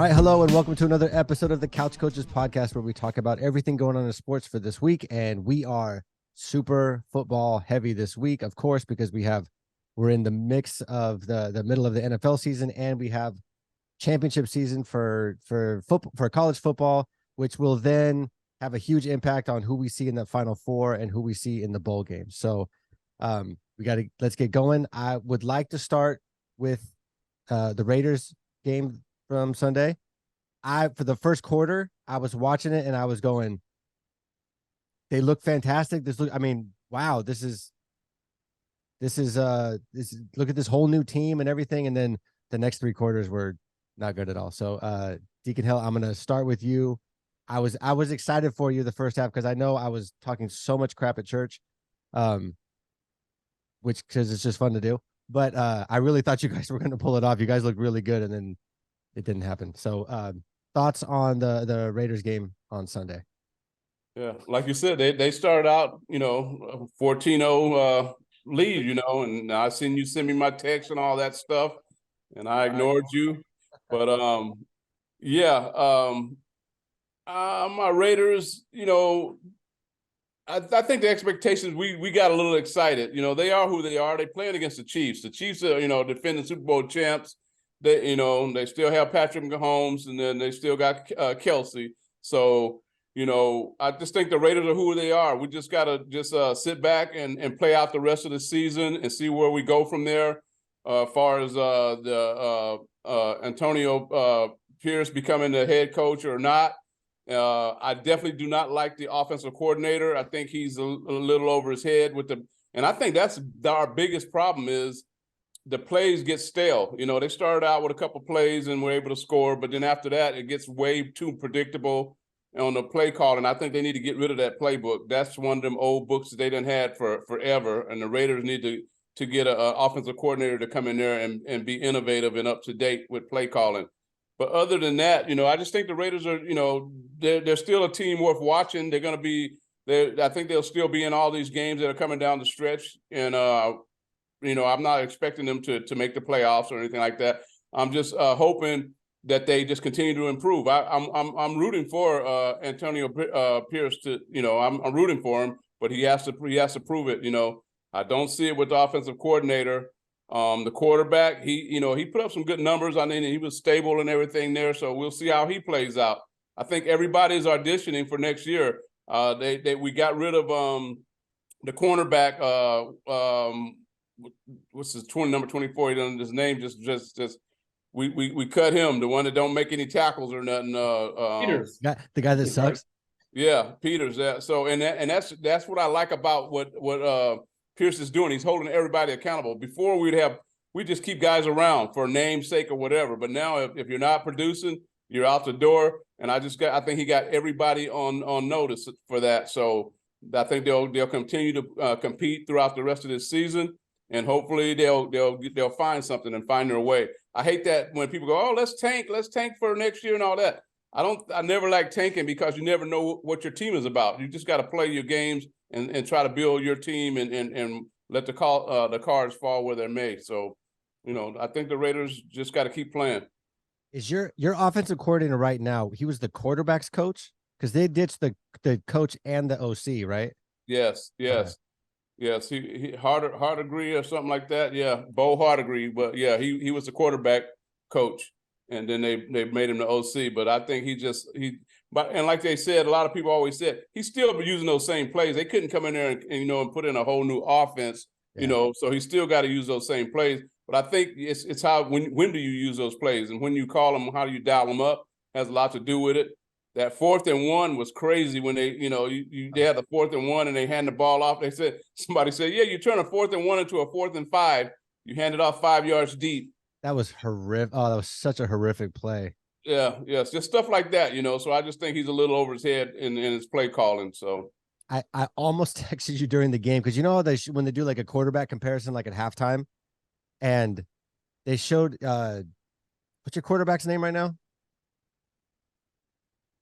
All right, hello, and welcome to another episode of the Couch Coaches podcast, where we talk about everything going on in sports for this week. And we are super football heavy this week, of course, because we're in the mix of the middle of the NFL season, and we have championship season for college football, which will then have a huge impact on who we see in the Final Four and who we see in the bowl game. So let's get going. I would like to start with the Raiders game from Sunday. For the first quarter, I was watching it and I was going, they look fantastic. Wow, this is look at this whole new team and everything. And then the next three quarters were not good at all. So Deacon Hill, I'm gonna start with you. I was excited for you the first half because I know I was talking so much crap at church, which because it's just fun to do. But I really thought you guys were going to pull it off. You guys looked really good, and then it didn't happen. So thoughts on the Raiders game on Sunday? Yeah, like you said, they started out, 14-0 lead, and I seen you send me my text and all that stuff, and I ignored you. But my Raiders, I think the expectations, we got a little excited. They are who they are. They playing against the Chiefs. The Chiefs are, defending Super Bowl champs. They still have Patrick Mahomes, and then they still got Kelsey. So, I just think the Raiders are who they are. We just got to sit back and play out the rest of the season and see where we go from there. As far as Antonio Pierce becoming the head coach or not. I definitely do not like the offensive coordinator. I think he's a little over his head and I think that's our biggest problem is the plays get stale. They started out with a couple plays and were able to score, but then after that, it gets way too predictable on the play call. And I think they need to get rid of that playbook. That's one of them old books that they done had for forever. And the Raiders need to get an offensive coordinator to come in there and be innovative and up to date with play calling. But other than that, I just think the Raiders are, they're still a team worth watching. They're going to be there. I think they'll still be in all these games that are coming down the stretch. And, I'm not expecting them to make the playoffs or anything like that. I'm just hoping that they just continue to improve. I'm rooting for Antonio Pierce to, I'm rooting for him, but he has to prove it. I don't see it with the offensive coordinator. The quarterback, he put up some good numbers. I mean, he was stable and everything there. So we'll see how he plays out. I think everybody's auditioning for next year. We got rid of the cornerback. What's his number 24? He doesn't his name. We cut him. The one that don't make any tackles or nothing. Peters, the guy that sucks. Yeah, Peters. So that's what I like about what Pierce is doing. He's holding everybody accountable. Before we just keep guys around for namesake or whatever. But now if you're not producing, you're out the door. And I think he got everybody on notice for that. So I think they'll continue to compete throughout the rest of this season, and hopefully they'll find something and find their way. I hate that when people go, "Oh, let's tank for next year" and all that. I never like tanking because you never know what your team is about. You just got to play your games and try to build your team and let the cards fall where they may. So, I think the Raiders just got to keep playing. Is your offensive coordinator right now? He was the quarterback's coach because they ditched the coach and the OC, right? Yes. Yes, he Hardegree or something like that. Yeah, Bo Hardegree, but yeah, he was the quarterback coach, and then they made him the OC. But I think and like they said, a lot of people always said he's still using those same plays. They couldn't come in there and put in a whole new offense, so he still got to use those same plays. But I think it's how when do you use those plays and when you call them, how do you dial them up has a lot to do with it. That 4th and 1 was crazy when they had the 4th and 1 and they hand the ball off. Somebody said, yeah, you turn a 4th and 1 into a 4th and 5. You hand it off 5 yards deep. That was horrific. Oh, that was such a horrific play. Yeah, yes, just stuff like that, So I just think he's a little over his head in his play calling. So I almost texted you during the game because when they do like a quarterback comparison, like at halftime, and they showed what's your quarterback's name right now?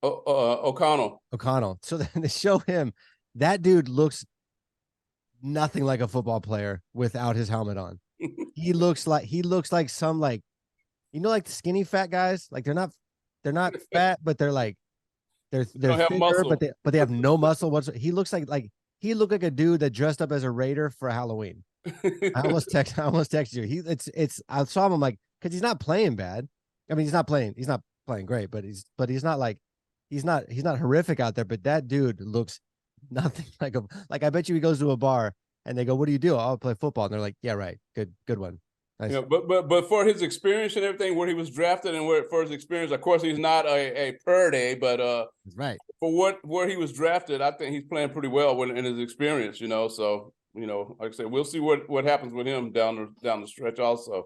O'Connell. So then they show him. That dude looks nothing like a football player without his helmet on. He looks like some like the skinny fat guys. Like they're not they're not fat, but they're like they're Don't have thinner, muscle. but they have no muscle whatsoever. He looks like he looked like a dude that dressed up as a Raider for Halloween. I almost texted you. It's I saw him, I'm like, because he's not playing bad. I mean, he's not playing great, but he's not like he's not horrific out there. But that dude looks nothing like a like. I bet you he goes to a bar and they go, "What do you do?" "I'll play football." And they're like, "Yeah, right. Good one. Nice." Yeah, but for his experience and everything, where he was drafted and where for his experience, of course, he's not a Purdy, but Right. for where he was drafted, I think he's playing pretty well in his experience. So like I said, we'll see what happens with him down the stretch. Also,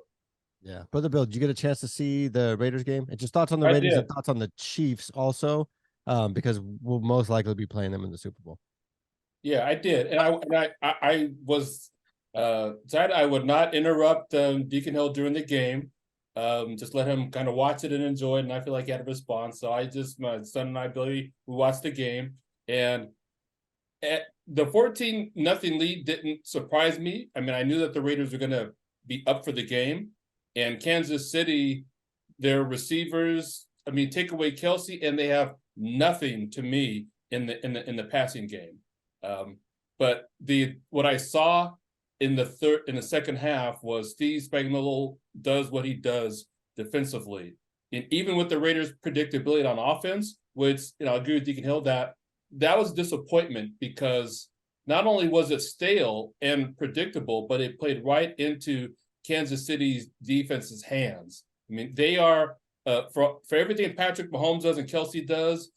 Yeah. Brother Bill, did you get a chance to see the Raiders game? And just thoughts on the I Raiders did. and thoughts on the Chiefs also, because we'll most likely be playing them in the Super Bowl. Yeah, I did, and I was said I would not interrupt Deacon Hill during the game. Just let him kind of watch it and enjoy it, and I feel like he had a response. So my son and I, Billy, we watched the game, and the 14-0 lead didn't surprise me. I mean, I knew that the Raiders were going to be up for the game, and Kansas City, their receivers. I mean, take away Kelsey, and they have nothing to me in the passing game. But what I saw in the second half was Steve Spagnuolo does what he does defensively, and even with the Raiders' predictability on offense, which I agree with Deacon Hill that was a disappointment because not only was it stale and predictable, but it played right into Kansas City's defense's hands. I mean, they are for everything Patrick Mahomes does and Kelsey does.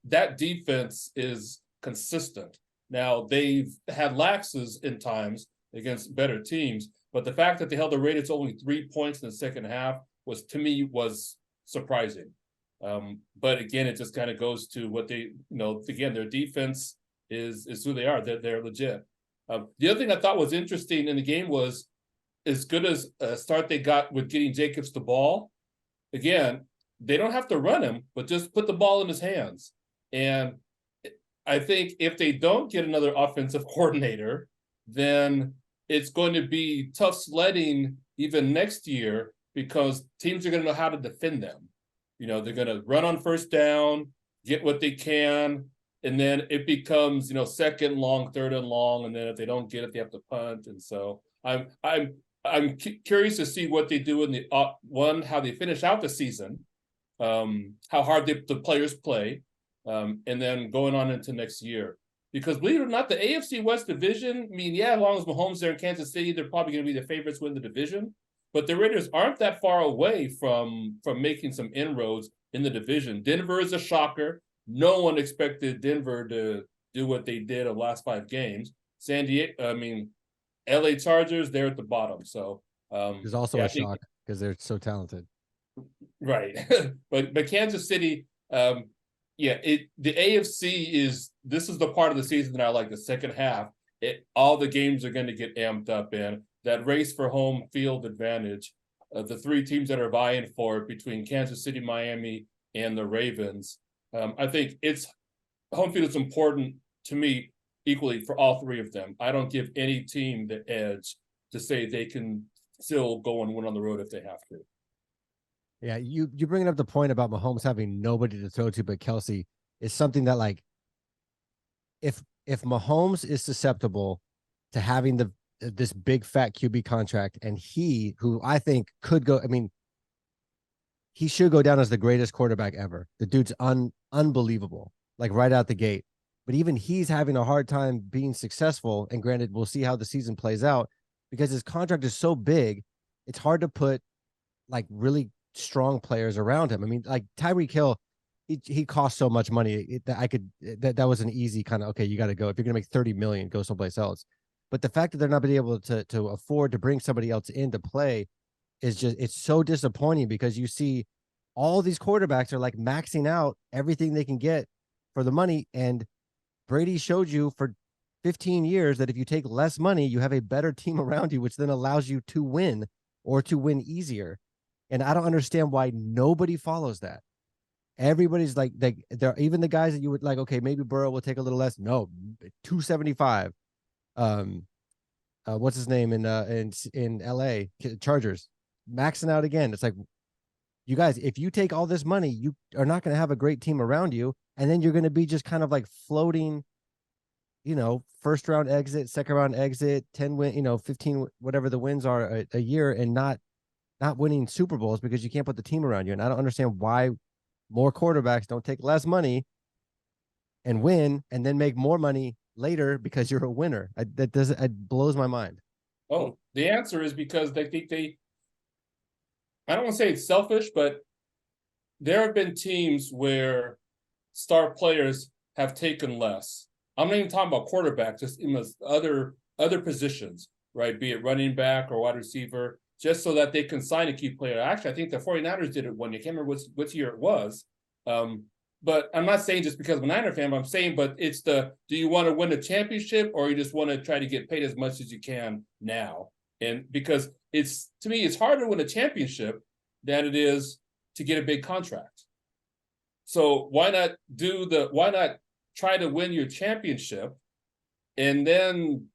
That defense is consistent. Now, they've had lapses in times against better teams, but the fact that they held the Raiders only 3 points in the second half was surprising. But again, it just kind of goes to what they, again, their defense is who they are. They're legit. The other thing I thought was interesting in the game was as good as a start they got with getting Jacobs the ball. Again, they don't have to run him, but just put the ball in his hands. And I think if they don't get another offensive coordinator, then it's going to be tough sledding even next year because teams are going to know how to defend them. They're going to run on first down, get what they can, and then it becomes, second and long, third and long, and then if they don't get it, they have to punt. And so I'm curious to see what they do in the how they finish out the season, how hard the players play. And then going on into next year. Because believe it or not, the AFC West division, I mean, yeah, as long as Mahomes there in Kansas City, they're probably going to be the favorites to win the division. But the Raiders aren't that far away from making some inroads in the division. Denver is a shocker. No one expected Denver to do what they did the last 5 games. LA Chargers, they're at the bottom. So There's also a shock because they're so talented. Right. but Kansas City, the AFC this is the part of the season that I like, the second half. All the games are going to get amped up in that race for home field advantage. The 3 teams that are vying for it between Kansas City, Miami, and the Ravens. I think home field is important to me equally for all 3 of them. I don't give any team the edge to say they can still go and win on the road if they have to. Yeah, you bringing up the point about Mahomes having nobody to throw to but Kelsey is something that, like, if Mahomes is susceptible to having this big fat QB contract, and who I think could go, I mean, he should go down as the greatest quarterback ever. The dude's unbelievable, like right out the gate. But even he's having a hard time being successful. And granted, we'll see how the season plays out because his contract is so big. It's hard to put like really strong players around him. I mean, like Tyreek Hill, he costs so much money that was an easy kind of, okay, you got to go. If you're gonna make 30 million, go someplace else. But the fact that they're not being able to afford to bring somebody else in to play is it's so disappointing because you see all these quarterbacks are like maxing out everything they can get for the money. And Brady showed you for 15 years that if you take less money, you have a better team around you, which then allows you to win or to win easier. And I don't understand why nobody follows that. Everybody's like they're even the guys that you would like, okay, maybe Burrow will take a little less. No, 275. What's his name in LA Chargers maxing out again. It's like you guys, if you take all this money, you are not going to have a great team around you. And then you're going to be just kind of like floating, first round exit, second round exit, 10 win, 15, whatever the wins are a year, and not winning Super Bowls because you can't put the team around you. And I don't understand why more quarterbacks don't take less money and win and then make more money later because you're a winner. It blows my mind. Oh, the answer is because they think I don't want to say it's selfish, but there have been teams where star players have taken less. I'm not even talking about quarterback, just in other positions, right? Be it running back or wide receiver, just so that they can sign a key player. Actually, I think the 49ers did it one year. I can't remember which year it was. But I'm not saying just because I'm a Niner fan, but I'm saying, but it's do you want to win a championship or you just want to try to get paid as much as you can now? And because to me, it's harder to win a championship than it is to get a big contract. So why not try to win your championship and then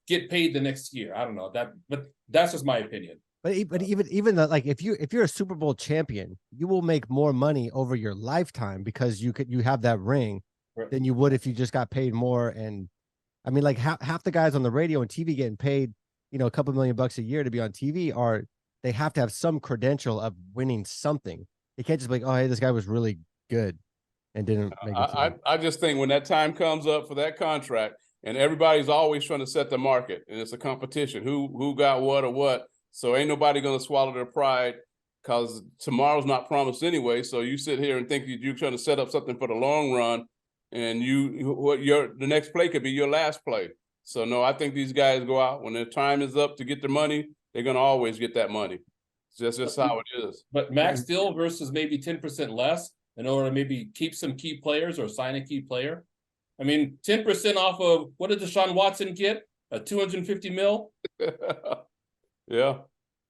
get paid the next year? I don't know but that's just my opinion. But even the, like, if you're a Super Bowl champion, you will make more money over your lifetime because you have that ring than you would if you just got paid more. And I mean, like half the guys on the radio and TV getting paid, a couple $1,000,000 a year to be on TV they have to have some credential of winning something. They can't just be like, oh, hey, this guy was really good and didn't make it. I just think when that time comes up for that contract, and everybody's always trying to set the market, and it's a competition, who got what or what. So ain't nobody going to swallow their pride because tomorrow's not promised anyway. So you sit here and think you're trying to set up something for the long run, and the next play could be your last play. So no, I think these guys go out when their time is up to get their money. They're going to always get that money. That's just how it is. But max deal versus maybe 10% less in order to maybe keep some key players or sign a key player. I mean, 10% off of what did Deshaun Watson get? A $250 million. Yeah,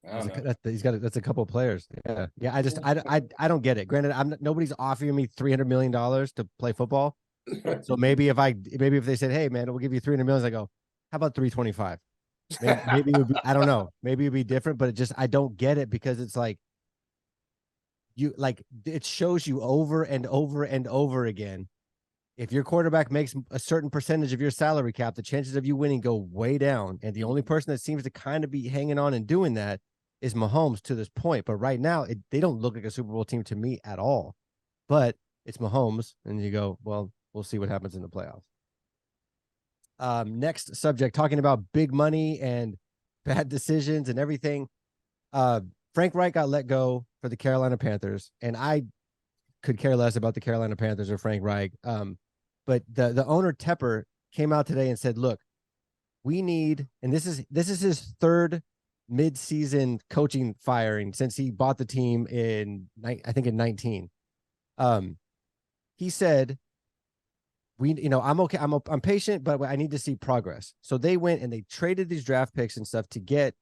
that's a couple of players. Yeah. I don't get it. Granted, nobody's offering me $300 million to play football. So maybe if they said, hey man, we'll give you $300 million, I go, how about 325? Maybe it would be, I don't know. Maybe it'd be different, but I don't get it because it's like it shows you over and over and over again. If your quarterback makes a certain percentage of your salary cap, the chances of you winning go way down. And the only person that seems to kind of be hanging on and doing that is Mahomes to this point. But right now, they don't look like a Super Bowl team to me at all. But it's Mahomes, and you go, well, we'll see what happens in the playoffs. Next subject, talking about big money and bad decisions and everything. Frank Reich got let go for the Carolina Panthers, and I could care less about the Carolina Panthers or Frank Reich. But the owner Tepper came out today and said, look, we need, and this is his third mid-season coaching firing since he bought the team in 19. He said, I'm okay. I'm patient, but I need to see progress. So they went and they traded these draft picks and stuff to get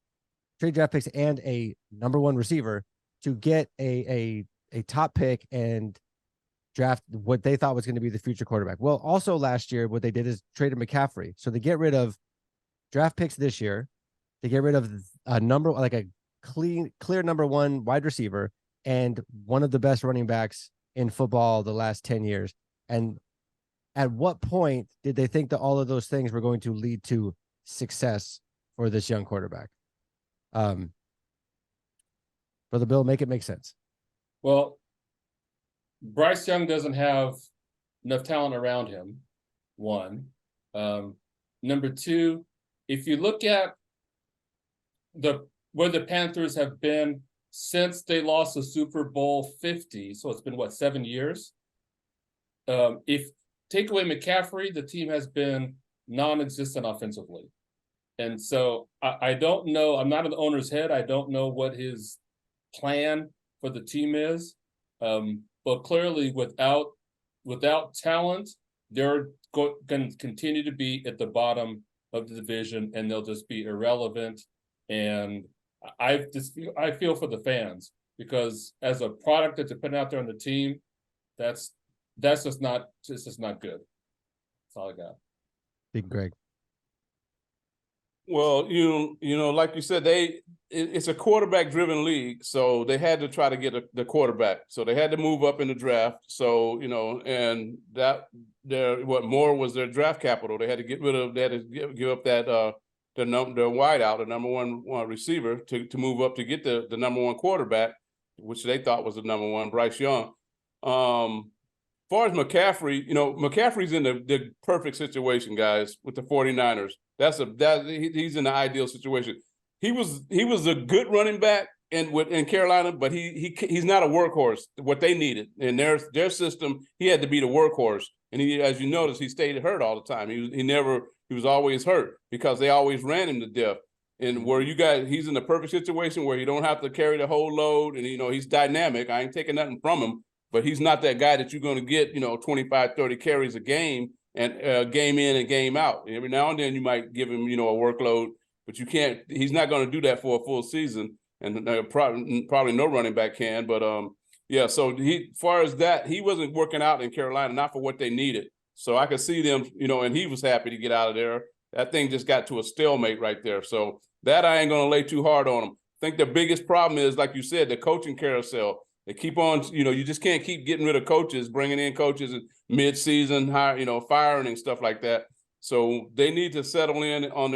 trade draft picks and a number one receiver to get a top pick and draft what they thought was going to be the future quarterback. Well, also last year, what they did is traded McCaffrey. So they get rid of draft picks this year. They get rid of a clear number one wide receiver and one of the best running backs in football the last 10 years. And at what point did they think that all of those things were going to lead to success for this young quarterback? Brother Bill, make it make sense. Well, Bryce Young doesn't have enough talent around him, one. Number two, if you look at where the Panthers have been since they lost the Super Bowl 50, so it's been, 7 years? If take away McCaffrey, the team has been non-existent offensively. And so I don't know. I'm not in the owner's head. I don't know what his plan for the team is. But clearly, without talent, they're going to continue to be at the bottom of the division, and they'll just be irrelevant. And I feel for the fans because as a product that they're putting out there on the team, that's just not good. That's all I got. Big Greg. Well, like you said, it's a quarterback-driven league, so they had to try to get the quarterback. So they had to move up in the draft. So and that what more was their draft capital. They had to get rid of. They had to give up that their wideout, the number one receiver, to move up to get the number one quarterback, which they thought was the number one, Bryce Young. As far as McCaffrey, McCaffrey's in the perfect situation, guys, with the 49ers. He's in the ideal situation. He was a good running back in Carolina, but he's not a workhorse. What they needed in their system, he had to be the workhorse. And he, as you notice, he stayed hurt all the time. He was always hurt because they always ran him to death. And where he's in the perfect situation where he don't have to carry the whole load, and he's dynamic. I ain't taking nothing from him. But he's not that guy that you're going to get, 25, 30 carries a game and game in and game out. Every now and then you might give him, a workload, but you can't. He's not going to do that for a full season, and probably no running back can. But yeah. So as far as that, he wasn't working out in Carolina, not for what they needed. So I could see them, and he was happy to get out of there. That thing just got to a stalemate right there. So that I ain't going to lay too hard on him. I think the biggest problem is, like you said, the coaching carousel. They keep on, you just can't keep getting rid of coaches, bringing in coaches mid-season, firing and stuff like that. So they need to settle in on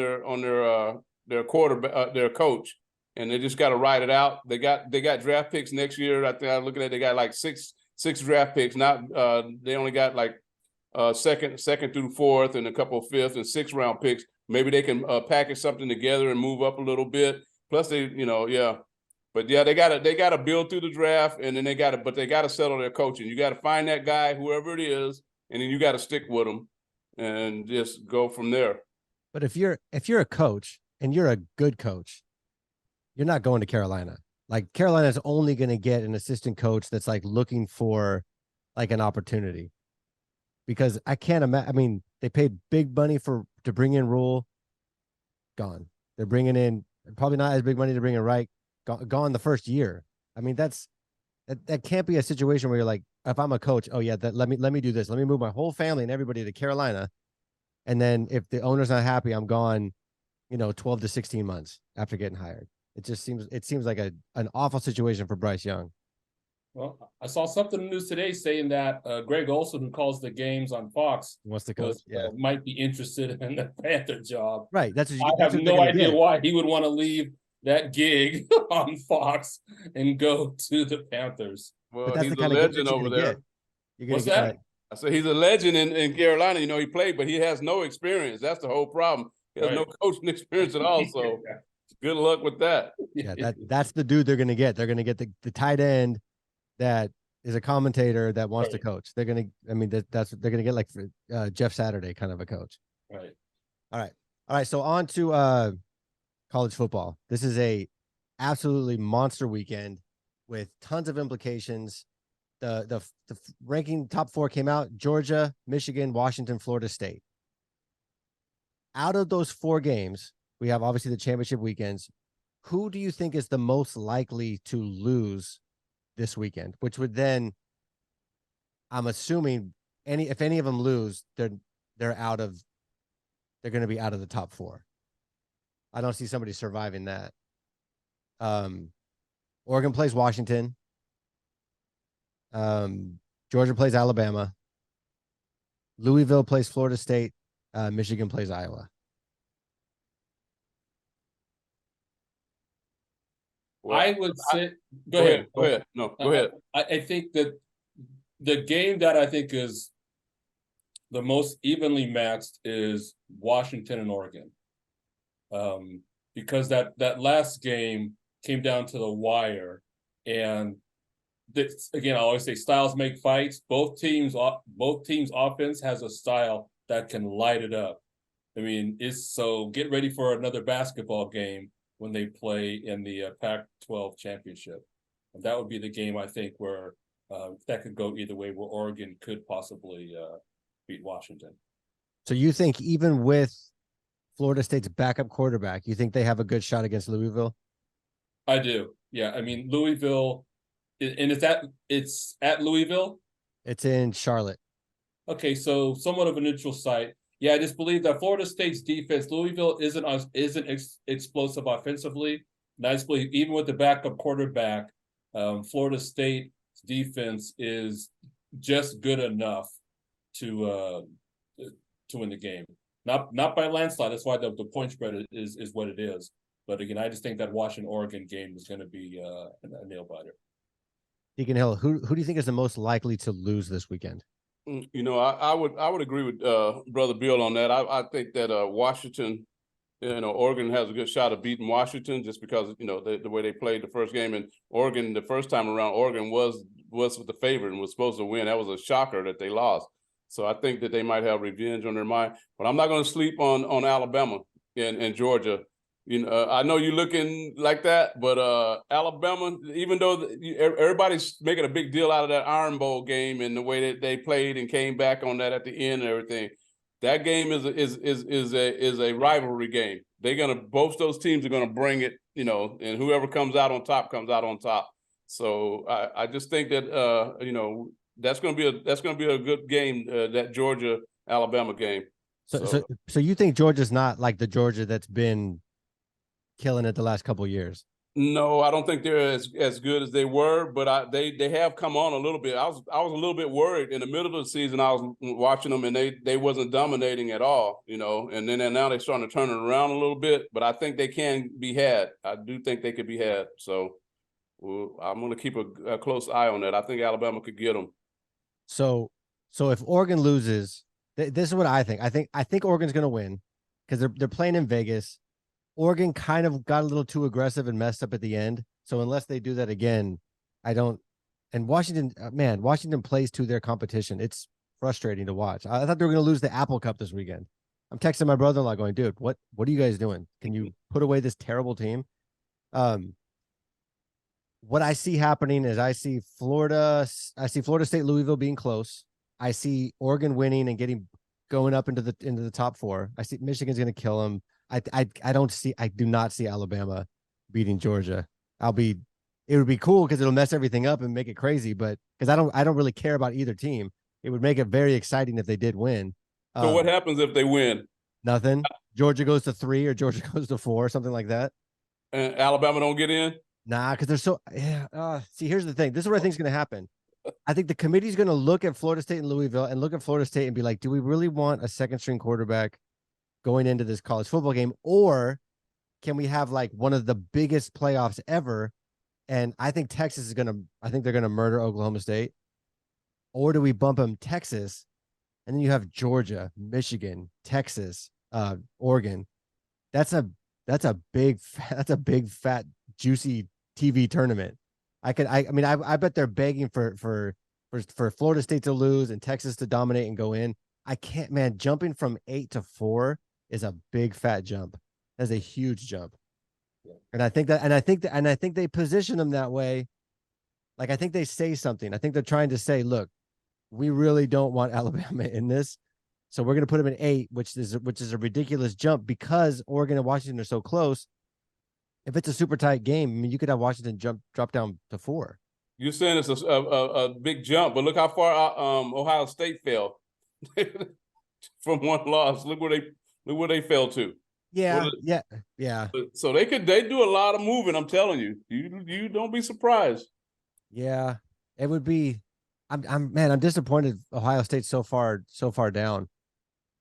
their quarterback, their coach, and they just got to ride it out. They got draft picks next year. I think I'm looking at they got like six draft picks. They only got like second through fourth and a couple of fifth and sixth round picks. Maybe they can package something together and move up a little bit. Plus they, yeah. But yeah, they gotta build through the draft, and then they gotta settle their coaching. You gotta find that guy, whoever it is, and then you gotta stick with him, and just go from there. But if you're a coach and you're a good coach, you're not going to Carolina. Like Carolina's only going to get an assistant coach that's like looking for like an opportunity, because I can't imagine. I mean, they paid big money to bring in Rule. Gone. They're bringing in probably not as big money to bring in Reich. Gone the first year. I mean, that can't be a situation where you're like, if I'm a coach, oh yeah, let me do this. Let me move my whole family and everybody to Carolina, and then if the owner's not happy, I'm gone. 12 to 16 months after getting hired. It seems like an awful situation for Bryce Young. Well, I saw something in the news today saying that Greg Olson, who calls the games on Fox, wants to coach. Might be interested in the Panther job. Right. I have no idea why he would want to leave that gig on Fox and go to the Panthers. Well, he's a legend over there. What's that? I said he's a legend in Carolina. He played, but he has no experience. That's the whole problem. He has no coaching experience at all. So good luck with that. Yeah, that's the dude they're going to get. They're going to get the tight end that is a commentator that wants to coach. They're going to. I mean, they're going to get like Jeff Saturday kind of a coach. Right. All right. So on to college football. This is a absolutely monster weekend with tons of implications. The ranking top 4 came out: Georgia, Michigan, Washington, Florida State. Out of those 4 games, we have obviously the championship weekends. Who do you think is the most likely to lose this weekend? Which would then, I'm assuming, if any of them lose, they're going to be out of the top 4. I don't see somebody surviving that. Oregon plays Washington. Georgia plays Alabama. Louisville plays Florida State. Michigan plays Iowa. Well, I would say. Go ahead. No, go ahead. I think that the game that I think is the most evenly matched is Washington and Oregon. Because that last game came down to the wire, and again, I always say styles make fights. Both teams' offense has a style that can light it up. I mean, so get ready for another basketball game when they play in the Pac-12 championship, and that would be the game I think where that could go either way, where Oregon could possibly beat Washington. So you think even with Florida State's backup quarterback, you think they have a good shot against Louisville? I do. Yeah. I mean, Louisville, and it's at Louisville? It's in Charlotte. Okay, so somewhat of a neutral site. Yeah, I just believe that Florida State's defense, Louisville isn't explosive offensively, nicely, even with the backup quarterback. Florida State's defense is just good enough to win the game. Not by a landslide. That's why the point spread is what it is. But again, I just think that Washington-Oregon game is going to be a nail biter. Deacon Hill, who do you think is the most likely to lose this weekend? You know, I would agree with Brother Bill on that. I think that Washington, you know, Oregon has a good shot of beating Washington just because, you know, the way they played the first game. And Oregon, the first time around, Oregon was the favorite and was supposed to win. That was a shocker that they lost. So I think that they might have revenge on their mind. But I'm not going to sleep on Alabama and Georgia. You know, I know you're looking like that, but Alabama, even though everybody's making a big deal out of that Iron Bowl game and the way that they played and came back on that at the end and everything, that game is a rivalry game. Both those teams are gonna bring it, you know, and whoever comes out on top comes out on top. So I just think that you know, that's gonna be a good game, that Georgia Alabama game. So you think Georgia's not like the Georgia that's been killing it the last couple of years? No, I don't think they're as good as they were, but they have come on a little bit. I was a little bit worried in the middle of the season. I was watching them and they wasn't dominating at all, you know. And now they're starting to turn it around a little bit. But I think they can be had. I do think they could be had. So I'm going to keep a close eye on that. I think Alabama could get them. So if Oregon loses, this is what I think. I think Oregon's going to win because they're playing in Vegas. Oregon kind of got a little too aggressive and messed up at the end. So unless they do that again, I don't. And Washington, man, Washington plays to their competition. It's frustrating to watch. I thought they were going to lose the Apple Cup this weekend. I'm texting my brother-in-law going, dude, what are you guys doing? Can you put away this terrible team? What I see happening is I see Florida State, Louisville being close. I see Oregon winning and going up into the top four. I see Michigan's going to kill them. I do not see Alabama beating Georgia. It would be cool because it'll mess everything up and make it crazy, but because I don't really care about either team. It would make it very exciting if they did win. So what happens if they win? Nothing. Georgia goes to 3 or Georgia goes to 4, something like that. And Alabama don't get in? Nah, because they're so see, here's the thing. This is what I think is going to happen. I think the committee's going to look at Florida State and Louisville and look at Florida State and be like, do we really want a second string quarterback going into this college football game, or can we have like one of the biggest playoffs ever? And I think they're going to murder Oklahoma State. Or do we bump them Texas? And then you have Georgia, Michigan, Texas, Oregon. That's a big fat juicy TV tournament. I bet they're begging for Florida State to lose and Texas to dominate and go in. I can't, man, jumping from 8 to 4 is a big fat jump. That's a huge jump. Yeah. And I think they position them that way. Like, I think they say something. I think they're trying to say, look, we really don't want Alabama in this. So we're going to put them in 8, which is a ridiculous jump because Oregon and Washington are so close. If it's a super tight game, I mean, you could have Washington drop down to 4. You're saying it's a big jump, but look how far Ohio State fell from one loss. Look where they fell to. Yeah. So they do a lot of moving. I'm telling you, you don't be surprised. Yeah, it would be. I'm disappointed. Ohio State's so far down,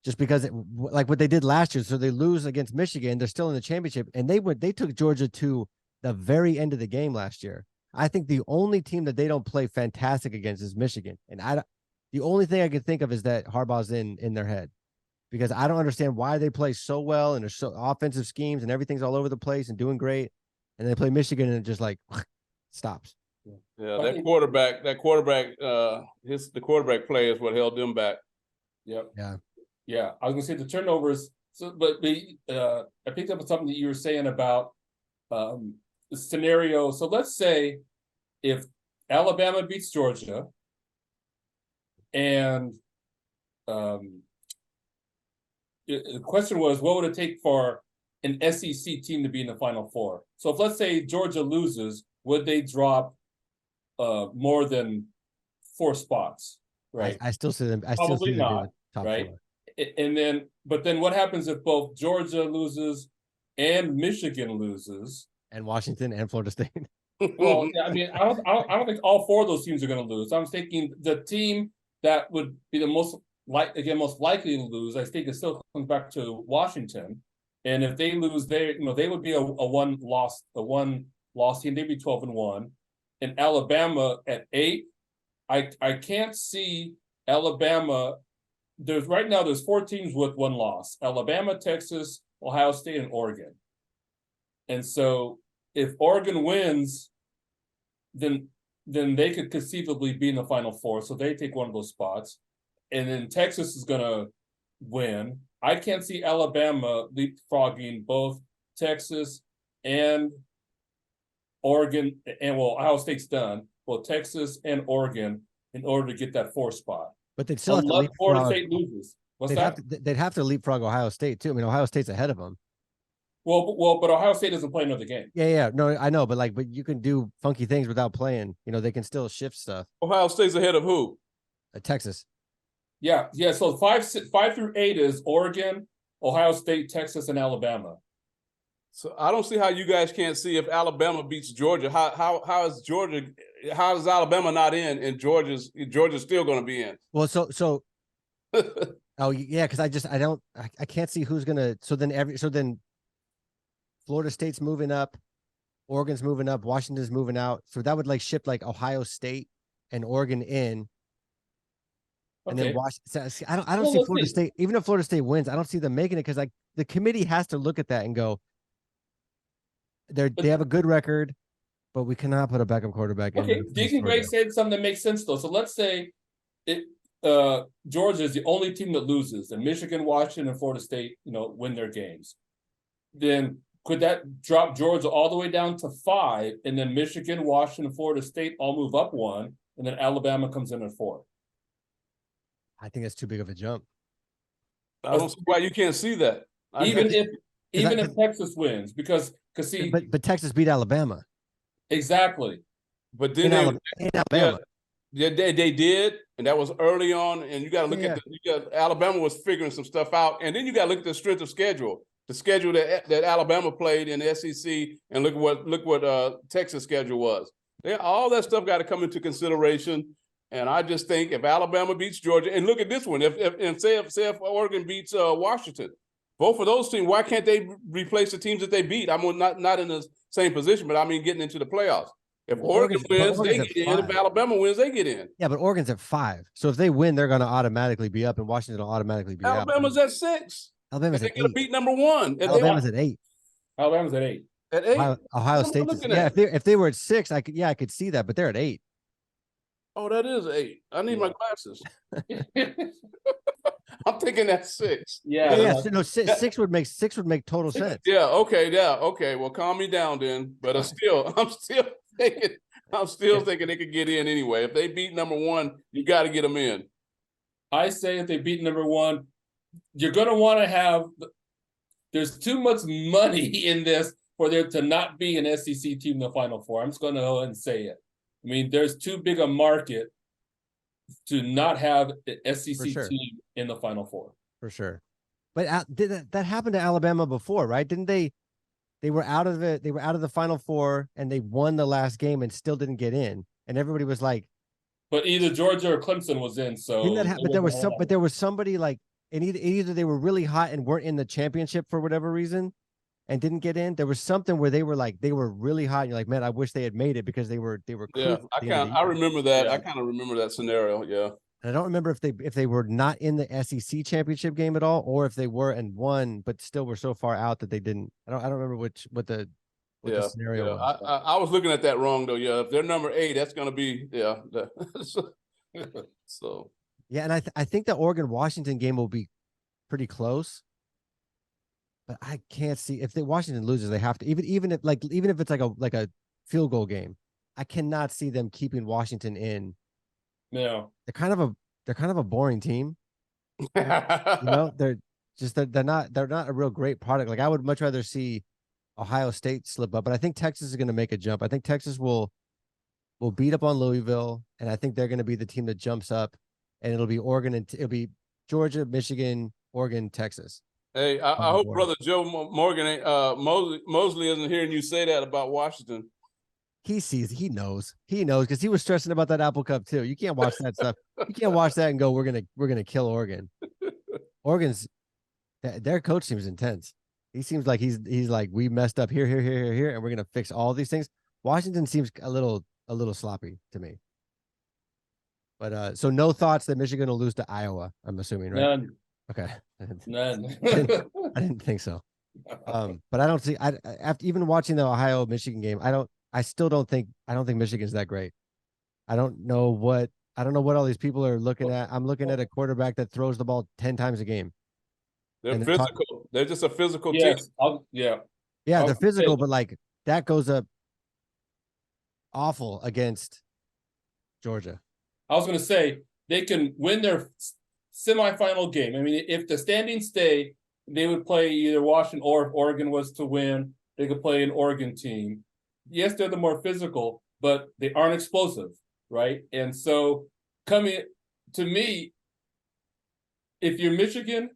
just because like what they did last year. So they lose against Michigan. They're still in the championship, and they took Georgia to the very end of the game last year. I think the only team that they don't play fantastic against is Michigan, and the only thing I can think of is that Harbaugh's in their head, because I don't understand why they play so well and there's so offensive schemes and everything's all over the place and doing great, and they play Michigan and it just like stops. Yeah, the quarterback play is what held them back. Yep. Yeah. I was gonna say the turnovers. So, but I picked up on something that you were saying about the scenario. So let's say if Alabama beats Georgia, and the question was, what would it take for an SEC team to be in the Final Four? So if, let's say, Georgia loses, would they drop more than 4 spots? Right. I still see them. Probably not. Top right. 4. But then what happens if both Georgia loses and Michigan loses, And Washington and Florida State. Well, yeah, I mean, I don't think all 4 of those teams are going to lose. I'm thinking the team that would be the most likely to lose, I think it still comes back to Washington. And if they lose, they would be a one loss team. They'd be 12-1. And Alabama at 8, I can't see Alabama. There's 4 teams with 1 loss: Alabama, Texas, Ohio State, and Oregon. And so if Oregon wins, then they could conceivably be in the Final Four. So they take one of those spots. And then Texas is going to win. I can't see Alabama leapfrogging both Texas and Oregon. And, well, Ohio State's done. Well, Texas and Oregon in order to get that 4th spot. But they'd still have to leapfrog. Florida State loses. They'd have to leapfrog Ohio State, too. I mean, Ohio State's ahead of them. Well, but Ohio State doesn't play another game. Yeah. No, I know, but you can do funky things without playing. They can still shift stuff. Ohio State's ahead of who? Texas. Yeah. So 5 through 8 is Oregon, Ohio State, Texas, and Alabama. So I don't see how you guys can't see if Alabama beats Georgia. How is Georgia? How is Alabama not in? And Georgia's still going to be in. Well, so. Oh yeah, because I can't see who's gonna. So then Florida State's moving up, Oregon's moving up, Washington's moving out. So that would shift Ohio State and Oregon in. And then Washington. So I don't see Florida State. Even if Florida State wins, I don't see them making it because the committee has to look at that and go, they have a good record, but we cannot put a backup quarterback in. Okay, Deacon Gray said something that makes sense though. So let's say Georgia is the only team that loses, and Michigan, Washington, and Florida State, win their games. Then could that drop Georgia all the way down to 5, and then Michigan, Washington, and Florida State all move up 1, and then Alabama comes in at 4? I think that's too big of a jump. I don't see why you can't see that. Even if Texas wins, because see, but Texas beat Alabama. Exactly. But then in Alabama. Yeah, they did, and that was early on. And you got to look at Alabama was figuring some stuff out, and then you got to look at the strength of schedule. The schedule that Alabama played in the SEC, and look what Texas' schedule was. All that stuff got to come into consideration. And I just think if Alabama beats Georgia, and look at this one, if Oregon beats Washington, both of those teams, why can't they replace the teams that they beat? I'm not in the same position, but I mean getting into the playoffs. If Oregon wins, they get in. If Alabama wins, they get in. Yeah, but Oregon's at 5. So if they win, they're going to automatically be up, and Washington will automatically be out. Alabama's at 6. Alabama's at 8. They're going to beat number 1. Alabama's at 8. Alabama's at 8. At 8. Ohio State. Yeah, if they were at 6, I could see that, but they're at 8. Oh, that is 8. I need my glasses. I'm thinking that's 6. Yeah. No, 6 would make total sense. Yeah. Okay. Well, calm me down then. But I'm still thinking they could get in anyway. If they beat number 1, you got to get them in. I say if they beat number 1, you're going to want to have. There's too much money in this for there to not be an SEC team in the Final Four. I'm just going to go ahead and say it. I mean, there's too big a market to not have an SEC team in the Final Four. For sure. But that happened to Alabama before, right? Didn't they? They were out of it. They were out of the Final Four, and they won the last game and still didn't get in. And everybody was like, "But either Georgia or Clemson was in." So, but there was somebody and either they were really hot and weren't in the championship for whatever reason, and didn't get in. There was something where they were really hot, and you're like, man, I wish they had made it because they were. Yeah, I remember that. Yeah. I kind of remember that scenario. Yeah. And I don't remember if they were not in the SEC championship game at all, or if they were and won, but still were so far out that they didn't. I don't remember what the scenario was. I was looking at that wrong though. Yeah, if they're number 8, that's going to be so. Yeah, and I think the Oregon Washington game will be pretty close, but I can't see if Washington loses, they have to even if it's like a field goal game. I cannot see them keeping Washington in. No, they're kind of a boring team. They're not a real great product. Like I would much rather see Ohio State slip up, but I think Texas is going to make a jump. I think Texas will beat up on Louisville, and I think they're going to be the team that jumps up, and it'll be Oregon and it'll be Georgia, Michigan, Oregon, Texas. Hey, I hope brother Joe Morgan ain't Mosley isn't hearing you say that about Washington. He knows because he was stressing about that Apple Cup too. You can't watch that stuff. You can't watch that and go, we're gonna kill Oregon. Oregon's their coach seems intense. He seems like he's like, we messed up here, and we're gonna fix all these things. Washington seems a little sloppy to me. But so no thoughts that Michigan will lose to Iowa, I'm assuming, right? None. Okay. None. I didn't think so. But I don't see, after even watching the Ohio Michigan game, I don't think Michigan's that great. I don't know what all these people are looking at. I'm looking at a quarterback that throws the ball 10 times a game. They're physical. They're just a physical yes, team. yeah, they're physical, but like that goes up awful against Georgia. I was going to say they can win their semifinal game. I mean, if the standings stay, they would play either Washington, or if Oregon was to win, they could play an Oregon team. Yes, they're the more physical, but they aren't explosive, right? And so coming to me, if you're Michigan,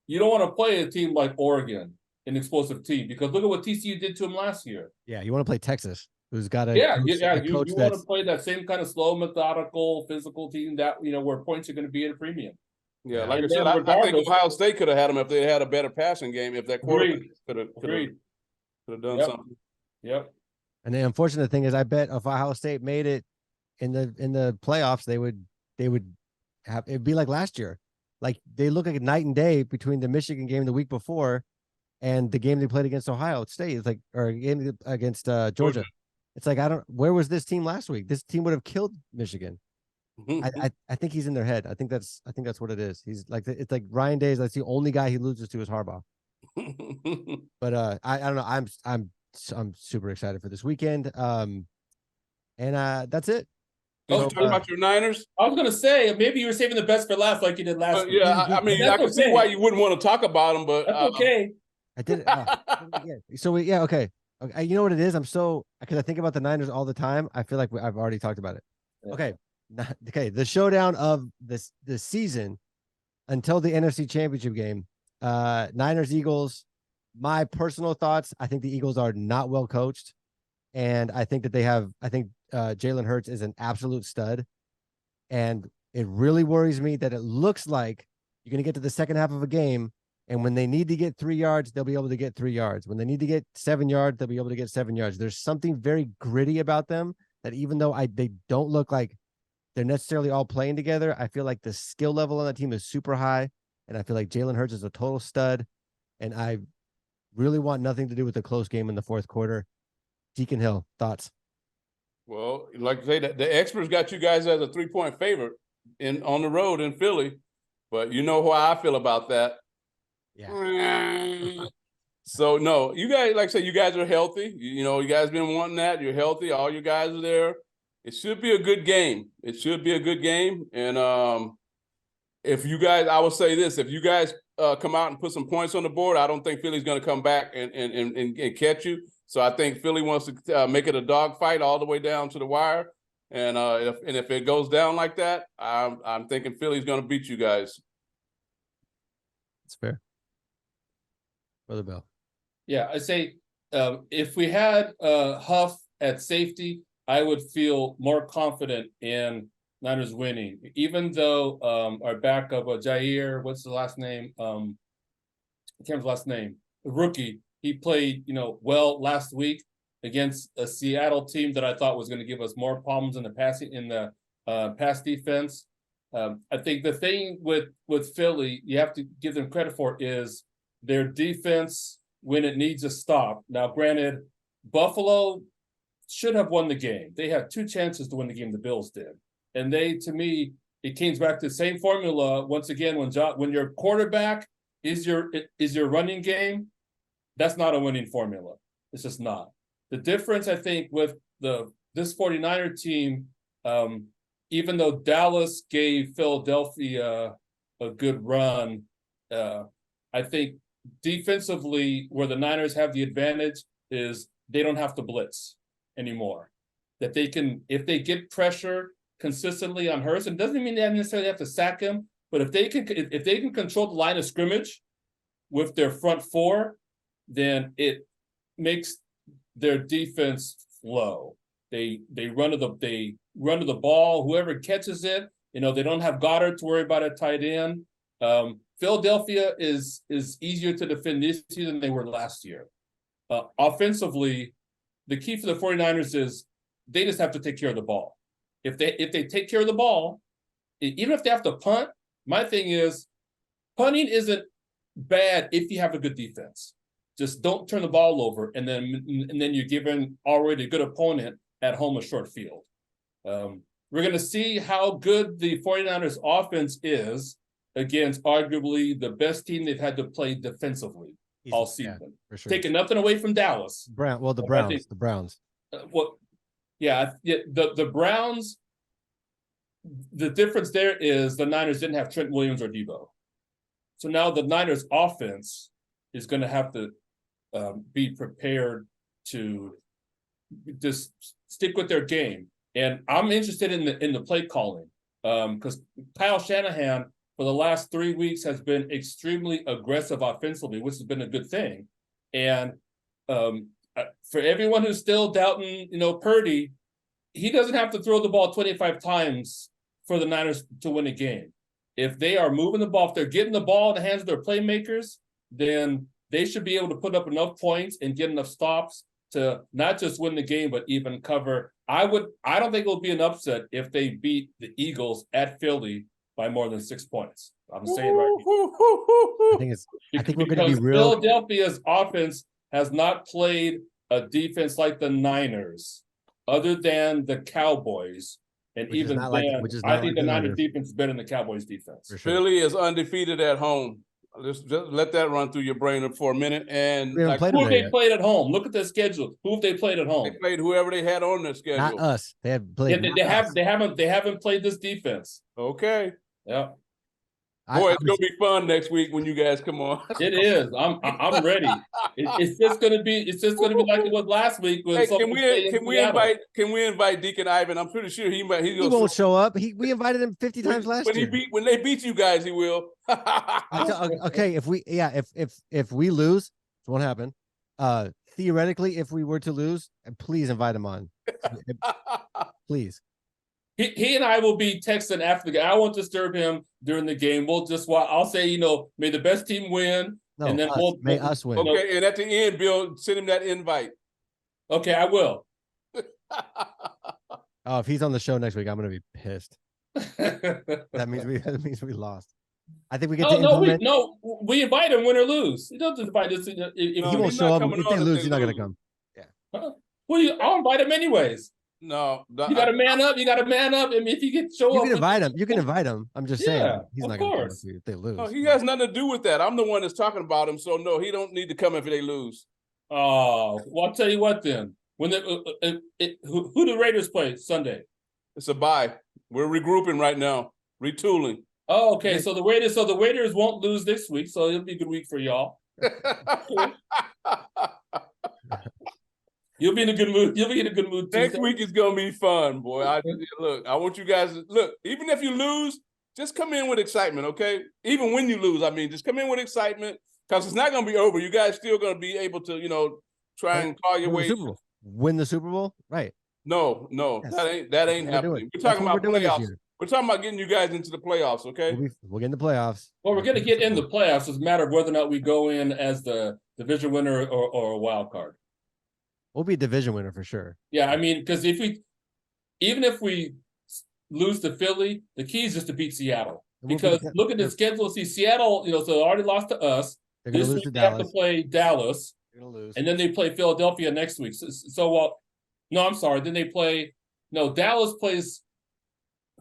you don't want to play a team like Oregon, an explosive team, because look at what TCU did to them last year. Yeah, you want to play Texas, who's got a you coach want to play that same kind of slow, methodical, physical team that where points are going to be at a premium. Yeah, like I said, I think Ohio State could have had them if they had a better passing game. If that quarterback could have done something. Yep. And the unfortunate thing is, I bet if Ohio State made it in the playoffs, they would have, it'd be like last year. Like they look like night and day between the Michigan game the week before and the game they played against Ohio State. It's like, or a game against Georgia. It's like, where was this team last week? This team would have killed Michigan. I think he's in their head. I think that's what it is. He's like, it's like Ryan Day. That's the only guy he loses to is Harbaugh. But I don't know. I'm super excited for this weekend. And that's it. Oh, talking about your Niners? I was gonna say maybe you were saving the best for last, like you did last week. Yeah, I mean, I can see why you wouldn't want to talk about them, but that's okay. I did. So okay. You know what it is? Because I think about the Niners all the time. I feel like I've already talked about it. Yeah. Okay. The showdown of this season until the NFC Championship game. Niners Eagles. My personal thoughts: I think the Eagles are not well coached, and I think that Jalen Hurts is an absolute stud, and it really worries me that it looks like you're going to get to the second half of a game, and when they need to get 3 yards, they'll be able to get 3 yards. When they need to get 7 yards, they'll be able to get 7 yards. There's something very gritty about them that even though they don't look like they're necessarily all playing together, I feel like the skill level on that team is super high, and I feel like Jalen Hurts is a total stud, and I really want nothing to do with the close game in the fourth quarter. Deacon Hill, thoughts? Well, like I say, the experts got you guys as a 3-point favorite on the road in Philly, but you know how I feel about that. Yeah. So no, you guys, like I say, you guys are healthy. You guys been wanting that. You're healthy. All you guys are there. It should be a good game. And if you guys, I will say this: if you guys come out and put some points on the board, I don't think Philly's going to come back and catch you. So I think Philly wants to make it a dogfight all the way down to the wire. And if it goes down like that, I'm thinking Philly's going to beat you guys. That's fair. Brother Bill. Yeah, I say if we had Huff at safety, I would feel more confident in Niners winning, even though our backup, Jair, what's the last name? I can't remember the last name. The rookie, he played, well last week against a Seattle team that I thought was going to give us more problems in the pass defense. I think the thing with Philly, you have to give them credit for is their defense when it needs a stop. Now, granted, Buffalo should have won the game. They had 2 chances to win the game. The Bills did. And to me, it came back to the same formula once again. When your quarterback is your running game, that's not a winning formula. It's just not. The difference, I think, with this 49er team, even though Dallas gave Philadelphia a good run, I think defensively, where the Niners have the advantage is they don't have to blitz anymore. That they can, if they get pressure consistently on Hurts, and it doesn't mean they necessarily have to sack him, but if they can control the line of scrimmage, with their front four, then it makes their defense flow. They run to the ball. Whoever catches it, they don't have Goddard to worry about a tight end. Philadelphia is easier to defend this year than they were last year. Offensively, the key for the 49ers is they just have to take care of the ball. If they take care of the ball, even if they have to punt, my thing is punting isn't bad if you have a good defense. Just don't turn the ball over, and then you're giving already a good opponent at home a short field. We're going to see how good the 49ers offense is against arguably the best team they've had to play defensively all season. Yeah, for sure. Taking nothing away from Dallas. The Browns. The Browns. The Browns, the difference there is the Niners didn't have Trent Williams or Debo. So now the Niners offense is going to have to be prepared to just stick with their game. And I'm interested in the play calling because Kyle Shanahan for the last 3 weeks has been extremely aggressive offensively, which has been a good thing. And for everyone who's still doubting, Purdy, he doesn't have to throw the ball 25 times for the Niners to win a game. If they are moving the ball, if they're getting the ball in the hands of their playmakers, then they should be able to put up enough points and get enough stops to not just win the game, but even cover. I don't think it will be an upset if they beat the Eagles at Philly by more than 6 points. I'm saying right now. I think we're going to be real. Philadelphia's offense has not played a defense like the Niners, other than the Cowboys. And I think the Niners defense is better than the Cowboys defense. Sure. Philly is undefeated at home. Just let that run through your brain for a minute. And who have they played at home? Look at their schedule. Who have they played at home? They played whoever they had on their schedule. Not us. They have played. They haven't played this defense. Okay. Yeah. Boy, it's gonna be fun next week when you guys come on. It is. I'm ready. It's just gonna be like it was last week. When can we invite Deacon Ivan? I'm pretty sure he won't show up. We invited him 50 times last year. When they beat you guys, he will. Okay, if we lose, it won't happen. Theoretically, if we were to lose, please invite him on. Please. He and I will be texting after the game. I won't disturb him during the game. We'll just I'll say, may the best team win. No, and then may us win. Okay, and at the end, Bill, send him that invite. Okay, I will. If he's on the show next week, I'm going to be pissed. That means we lost. I think we get we invite him win or lose. You don't invite us. He won't show up. If they lose, he's not going to come. Yeah. I'll invite him anyways. No, you got to man up. I mean, if you get show up, you can invite him. I'm just saying he's not going to come if they lose. No, he has nothing to do with that. I'm the one that's talking about him, so no, he don't need to come if they lose. Oh, well, I'll tell you what then. When who do Raiders play Sunday? It's a bye. We're regrouping right now, retooling. Oh, okay. So the Raiders won't lose this week, so it'll be a good week for y'all. You'll be in a good mood. Next week is gonna be fun, boy. I want you guys to look. Even if you lose, just come in with excitement, okay? Even when you lose, just come in with excitement because it's not gonna be over. You guys still gonna be able to, try and call your way. Win the Super Bowl, right? No, yes. that ain't happening. We're talking about playoffs. We're talking about getting you guys into the playoffs, okay? We'll get in the playoffs. Well, we're gonna get in the playoffs. It's a matter of whether or not we go in as the division winner or a wild card. We'll be a division winner for sure. Yeah, because even if we lose to Philly, the key is just to beat Seattle. Because look at the schedule. See, Seattle, so they already lost to us. They're going to lose to Dallas. They have to play Dallas. They're going to lose. And then they play Philadelphia next week. I'm sorry. Then they play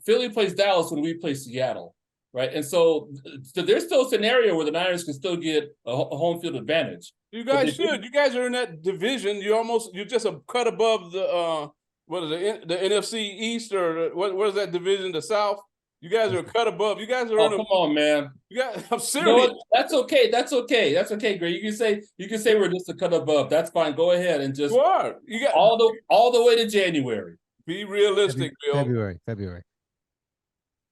Philly plays Dallas when we play Seattle. Right. And so there's still a scenario where the Niners can still get a home field advantage. You guys should. You guys are in that division. You're just a cut above the the NFC East or what is that division? The South. You guys are a cut above. You guys are come on, man. I'm serious. That's okay. That's okay, Greg. You can say we're just a cut above. That's fine. Go ahead and just you got all the way to January. Be realistic, Bill. February.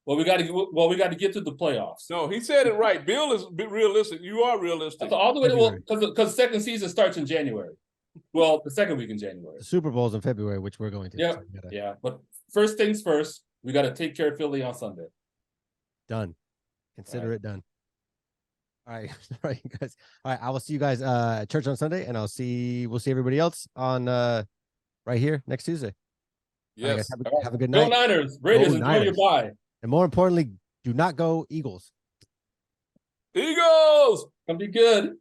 Well, we got to get to the playoffs. No, he said it right. Bill is realistic. You are realistic. That's all the way because second season starts in January. Well, the second week in January. The Super Bowl's in February, which we're going to. Yeah, so yeah. But first things first, we got to take care of Philly on Sunday. Done. Consider it done. All right, all right, guys. All right, I will see you guys at church on Sunday, and we'll see everybody else on right here next Tuesday. Yes. All right, guys, have a good night. Go Niners, Raiders, enjoy your bye. And more importantly, do not go Eagles. Eagles! Gonna be good.